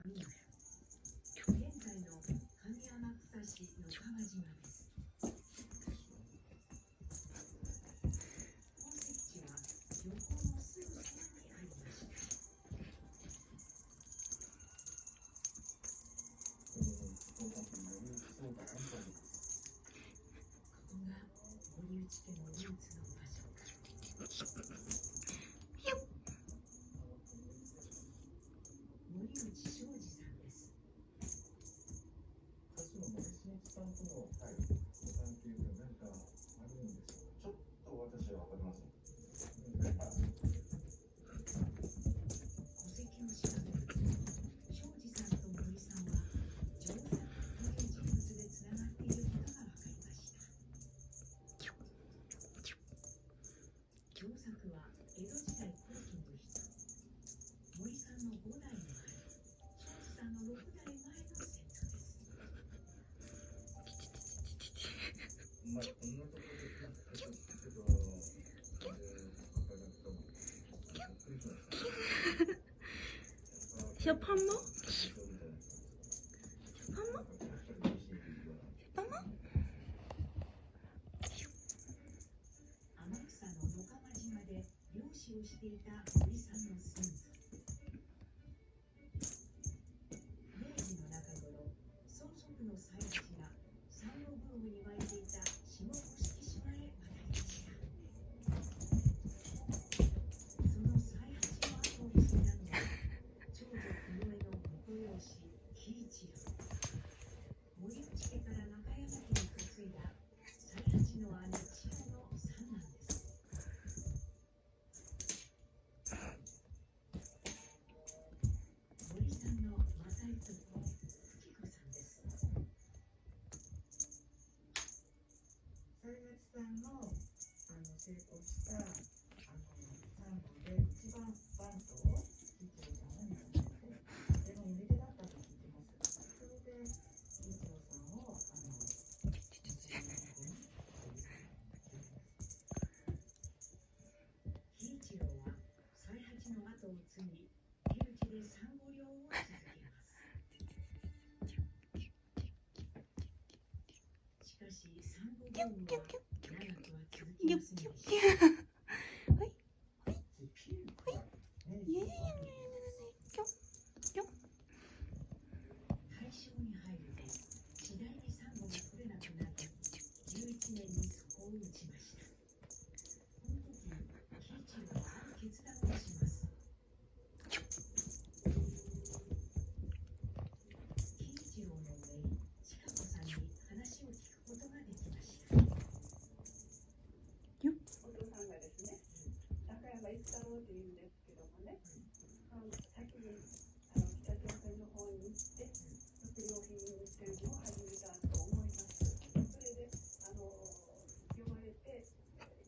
小胖猫，小胖猫，小胖猫。天草の野釜島で漁師をしていた森さんの先祖。明治の中頃、曽祖父の才八が産業ブームに沸いていた下甑島へ渡りました。その才八の後を継いだのは長女近衛の婿養子喜一郎。森内家から中山家に嫁いだ才八の姉千代の三男です。森さんの正いとこ吹子さんです。才八さんの成功した3本で一番バントを吉郎さんが担ってでも入れ手だったと聞いてます。それで吉郎さんを喜一郎は才八の後を継ぎ、手打ちでサンゴ漁を続けます。しかしサンゴブームは長くは続きませんでした。大正に入ると次第にサンゴが取れなくなり、11年に底を打ちました。この時、喜一郎はある決断をします。喜一郎の姪、千佳子さんに話を聞くことができました。お父さんがですね、中山一太郎っていうんですけどもね、先に北朝鮮の方に行って食料品輸出を始めたと思います。それで呼ばれて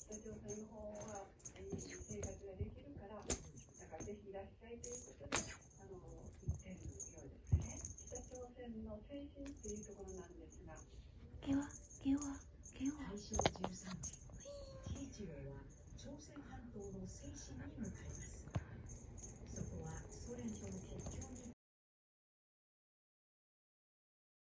北朝鮮の方は生活ができるから、だからぜひいらっしゃいということで言ってるようですね。北朝鮮の精神っていうところなんですが、大正13年、喜一郎は朝鮮半島の精神に向かいました。